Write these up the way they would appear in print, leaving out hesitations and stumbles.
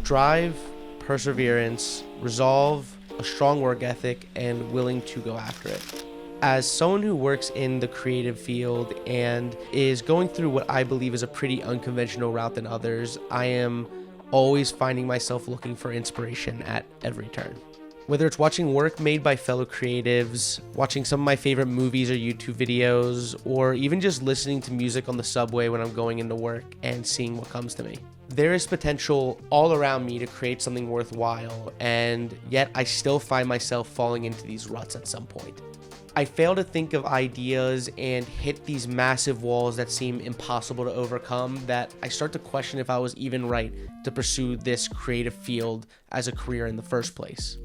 Drive, perseverance, resolve, a strong work ethic, and willing to go after it. As someone who works in the creative field and is going through what I believe is a pretty unconventional route than others, I am always finding myself looking for inspiration at every turn. Whether it's watching work made by fellow creatives, watching some of my favorite movies or YouTube videos, or even just listening to music on the subway when I'm going into work and seeing what comes to me. There is potential all around me to create something worthwhile, and yet I still find myself falling into these ruts at some point. I fail to think of ideas and hit these massive walls that seem impossible to overcome that I start to question if I was even right to pursue this creative field as a career in the first place.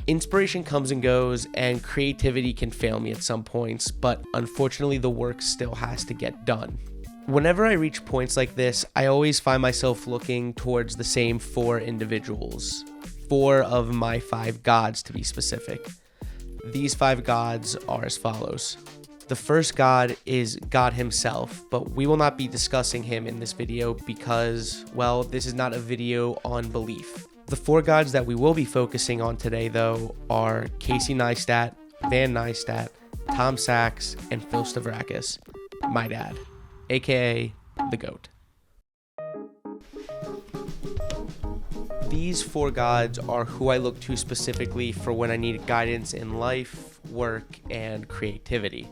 Inspiration comes and goes, and creativity can fail me at some points, but unfortunately the work still has to get done. Whenever I reach points like this, I always find myself looking towards the same 4 individuals. 4 of my 5 gods, to be specific. These 5 gods are as follows. The first god is God himself, but we will not be discussing him in this video because, well, this is not a video on belief. The 4 gods that we will be focusing on today, though, are Casey Neistat, Van Neistat, Tom Sachs, and Phil Stavrakis, my dad, aka the GOAT. These 4 gods are who I look to specifically for when I need guidance in life, work, and creativity.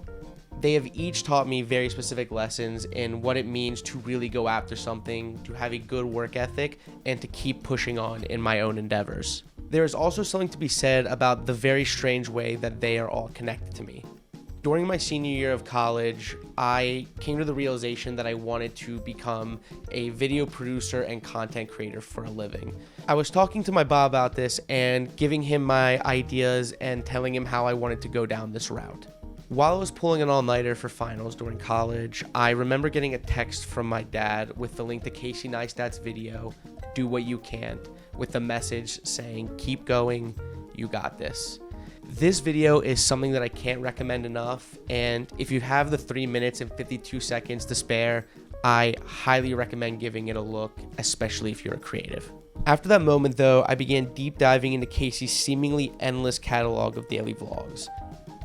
They have each taught me very specific lessons in what it means to really go after something, to have a good work ethic, and to keep pushing on in my own endeavors. There is also something to be said about the very strange way that they are all connected to me. During my senior year of college, I came to the realization that I wanted to become a video producer and content creator for a living. I was talking to my Bob about this and giving him my ideas and telling him how I wanted to go down this route. While I was pulling an all-nighter for finals during college, I remember getting a text from my dad with the link to Casey Neistat's video, Do What You Can, with a message saying, keep going, you got this. This video is something that I can't recommend enough, and if you have the 3 minutes and 52 seconds to spare, I highly recommend giving it a look, especially if you're a creative. After that moment though, I began deep diving into Casey's seemingly endless catalog of daily vlogs.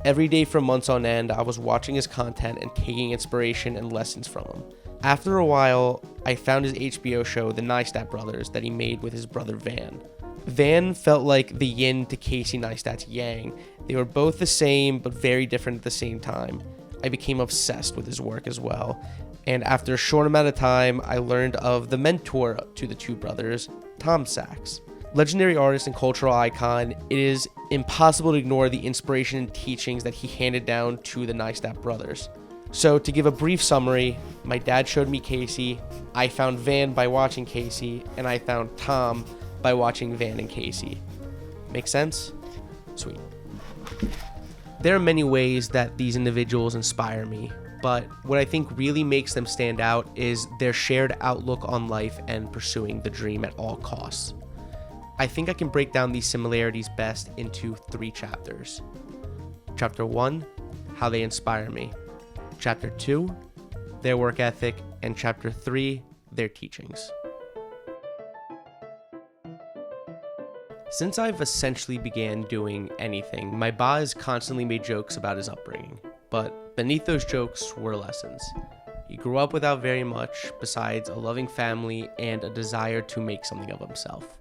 Every day for months on end, I was watching his content and taking inspiration and lessons from him. After a while, I found his HBO show, The Neistat Brothers, that he made with his brother Van. Van felt like the yin to Casey Neistat's yang. They were both the same, but very different at the same time. I became obsessed with his work as well. And after a short amount of time, I learned of the mentor to the 2 brothers, Tom Sachs. Legendary artist and cultural icon, it is impossible to ignore the inspiration and teachings that he handed down to the Neistat brothers. So to give a brief summary, my dad showed me Casey, I found Van by watching Casey, and I found Tom by watching Van and Casey. Make sense? Sweet. There are many ways that these individuals inspire me, but what I think really makes them stand out is their shared outlook on life and pursuing the dream at all costs. I think I can break down these similarities best into 3 chapters. Chapter 1, how they inspire me. Chapter 2, their work ethic. And Chapter 3, their teachings. Since I've essentially began doing anything, my ba has constantly made jokes about his upbringing, but beneath those jokes were lessons. He grew up without very much besides a loving family and a desire to make something of himself.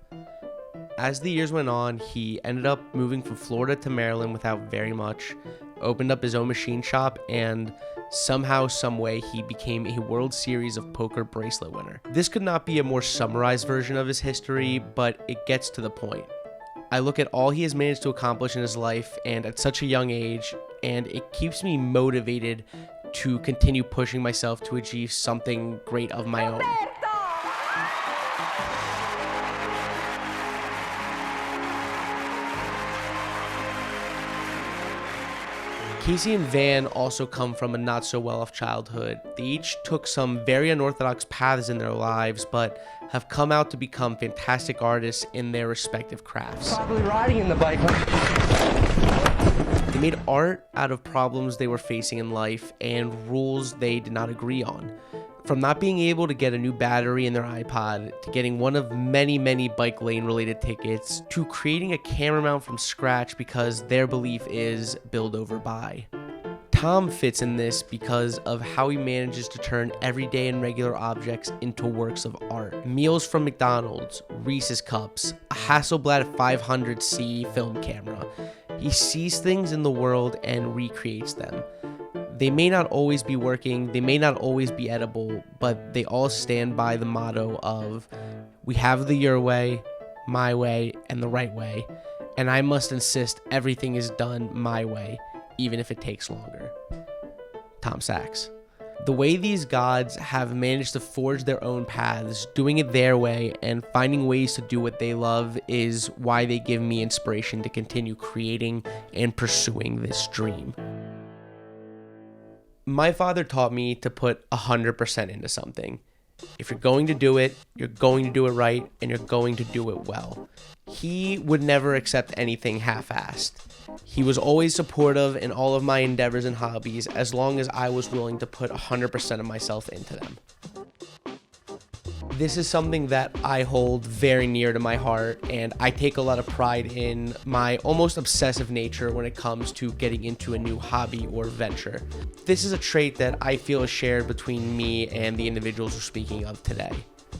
As the years went on, he ended up moving from Florida to Maryland without very much, opened up his own machine shop, and somehow, someway, he became a World Series of Poker bracelet winner. This could not be a more summarized version of his history, but it gets to the point. I look at all he has managed to accomplish in his life and at such a young age, and it keeps me motivated to continue pushing myself to achieve something great of my own. Casey and Van also come from a not so well off childhood. They each took some very unorthodox paths in their lives, but have come out to become fantastic artists in their respective crafts. Probably riding in the bike. They made art out of problems they were facing in life and rules they did not agree on. From not being able to get a new battery in their iPod, to getting one of many, many bike lane related tickets, to creating a camera mount from scratch because their belief is build over buy. Tom fits in this because of how he manages to turn everyday and regular objects into works of art. Meals from McDonald's, Reese's Cups, a Hasselblad 500C film camera. He sees things in the world and recreates them. They may not always be working, they may not always be edible, but they all stand by the motto of, we have the your way, my way, and the right way, and I must insist everything is done my way, even if it takes longer. Tom Sachs. The way these gods have managed to forge their own paths, doing it their way, and finding ways to do what they love is why they give me inspiration to continue creating and pursuing this dream. My father taught me to put 100% into something. If you're going to do it, you're going to do it right, and you're going to do it well. He would never accept anything half-assed. He was always supportive in all of my endeavors and hobbies as long as I was willing to put 100% of myself into them. This is something that I hold very near to my heart, and I take a lot of pride in my almost obsessive nature when it comes to getting into a new hobby or venture. This is a trait that I feel is shared between me and the individuals we're speaking of today.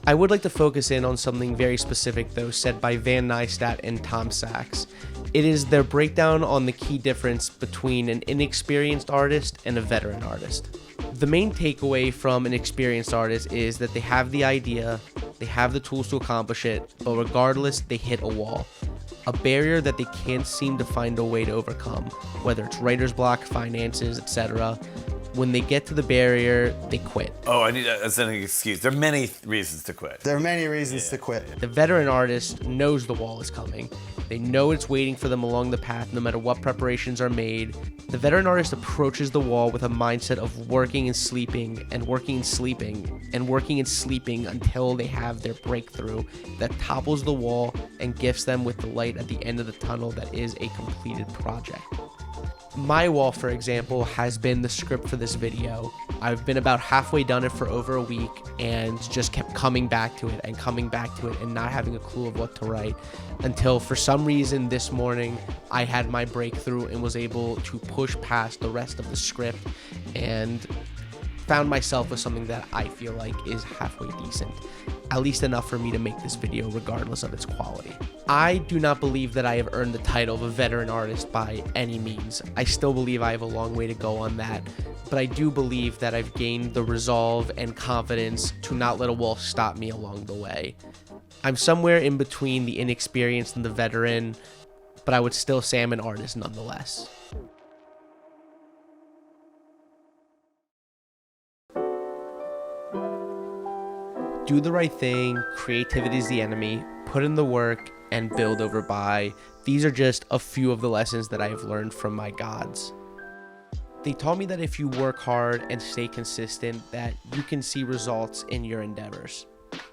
I would like to focus in on something very specific, though, said by Van Neistat and Tom Sachs. It is their breakdown on the key difference between an inexperienced artist and a veteran artist. The main takeaway from an experienced artist is that they have the idea, they have the tools to accomplish it, but regardless, they hit a wall. A barrier that they can't seem to find a way to overcome, whether it's writer's block, finances, etc. When they get to the barrier, they quit. Oh, that's an excuse. There are many reasons to quit. There are many reasons to quit. The veteran artist knows the wall is coming. They know it's waiting for them along the path no matter what preparations are made. The veteran artist approaches the wall with a mindset of working and sleeping and working and sleeping and working and sleeping until they have their breakthrough that topples the wall and gifts them with the light at the end of the tunnel that is a completed project. My wall, for example, has been the script for this video. I've been about halfway done it for over a week and just kept coming back to it and not having a clue of what to write until for some reason this morning I had my breakthrough and was able to push past the rest of the script and found myself with something that I feel like is halfway decent, at least enough for me to make this video regardless of its quality. I do not believe that I have earned the title of a veteran artist by any means. I still believe I have a long way to go on that, but I do believe that I've gained the resolve and confidence to not let a wall stop me along the way. I'm somewhere in between the inexperienced and the veteran, but I would still say I'm an artist nonetheless. Do the right thing, creativity is the enemy, put in the work, and build over buy. These are just a few of the lessons that I have learned from my gods. They taught me that if you work hard and stay consistent, that you can see results in your endeavors.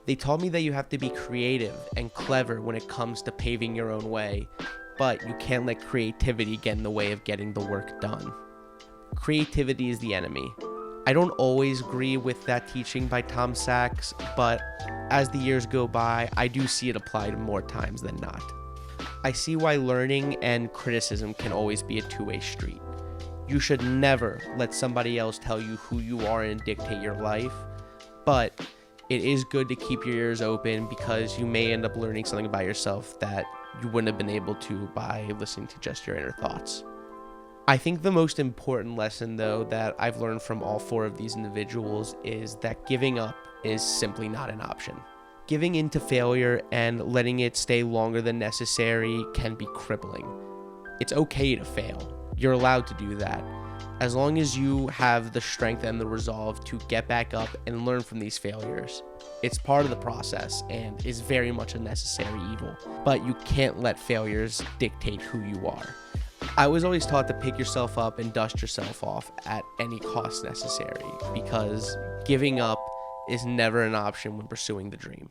They taught me that you have to be creative and clever when it comes to paving your own way, but you can't let creativity get in the way of getting the work done. Creativity is the enemy. I don't always agree with that teaching by Tom Sachs, but as the years go by, I do see it applied more times than not. I see why learning and criticism can always be a two-way street. You should never let somebody else tell you who you are and dictate your life, but it is good to keep your ears open because you may end up learning something about yourself that you wouldn't have been able to by listening to just your inner thoughts. I think the most important lesson, though, that I've learned from all four of these individuals is that giving up is simply not an option. Giving in to failure and letting it stay longer than necessary can be crippling. It's okay to fail. You're allowed to do that. As long as you have the strength and the resolve to get back up and learn from these failures. It's part of the process and is very much a necessary evil. But you can't let failures dictate who you are. I was always taught to pick yourself up and dust yourself off at any cost necessary because giving up is never an option when pursuing the dream.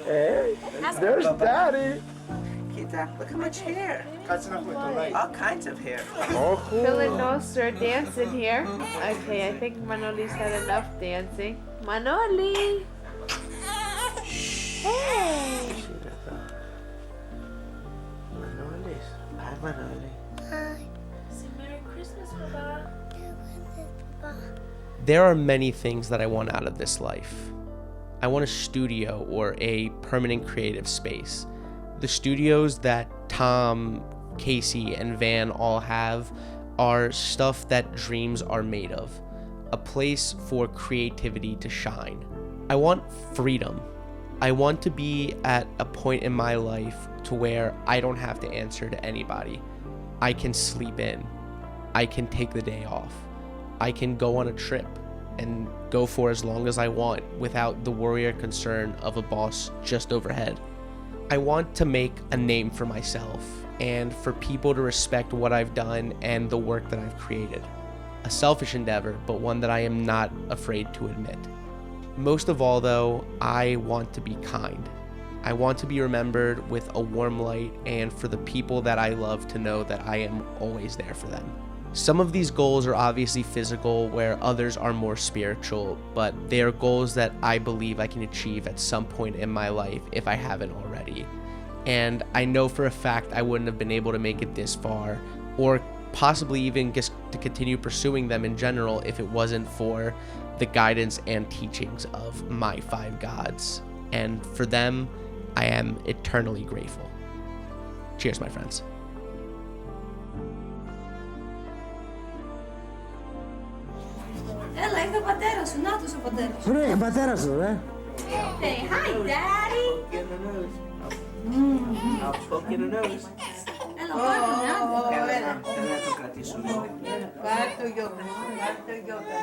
Hey, there's Daddy. Chiquita. Look how much hair. All kinds of hair. Philip knows they're dancing here. Okay, I think Manoli's had enough dancing. Manoli! Hey! Hi, Manoli. Say Merry Christmas, Papa. There are many things that I want out of this life. I want a studio or a permanent creative space. The studios that Tom, Casey, and Van all have are stuff that dreams are made of. A place for creativity to shine. I want freedom. I want to be at a point in my life to where I don't have to answer to anybody. I can sleep in. I can take the day off. I can go on a trip and go for as long as I want without the worry or concern of a boss just overhead. I want to make a name for myself and for people to respect what I've done and the work that I've created. A selfish endeavor, but one that I am not afraid to admit. Most of all though, I want to be kind. I want to be remembered with a warm light and for the people that I love to know that I am always there for them. Some of these goals are obviously physical, where others are more spiritual, but they are goals that I believe I can achieve at some point in my life if I haven't already. And I know for a fact I wouldn't have been able to make it this far, or possibly even just to continue pursuing them in general if it wasn't for the guidance and teachings of my 5 gods. And for them, I am eternally grateful. Cheers, my friends. Έλα, ήρθε ο πατέρας σου. Νάτος ο πατέρας σου. Ναι, πατέρα σου, Say hi, Daddy. Έλα, πάρ' τον, Έλα να το κρατήσω λίγο. Πάρ' το γιώτα. Πάρ' το γιώτα.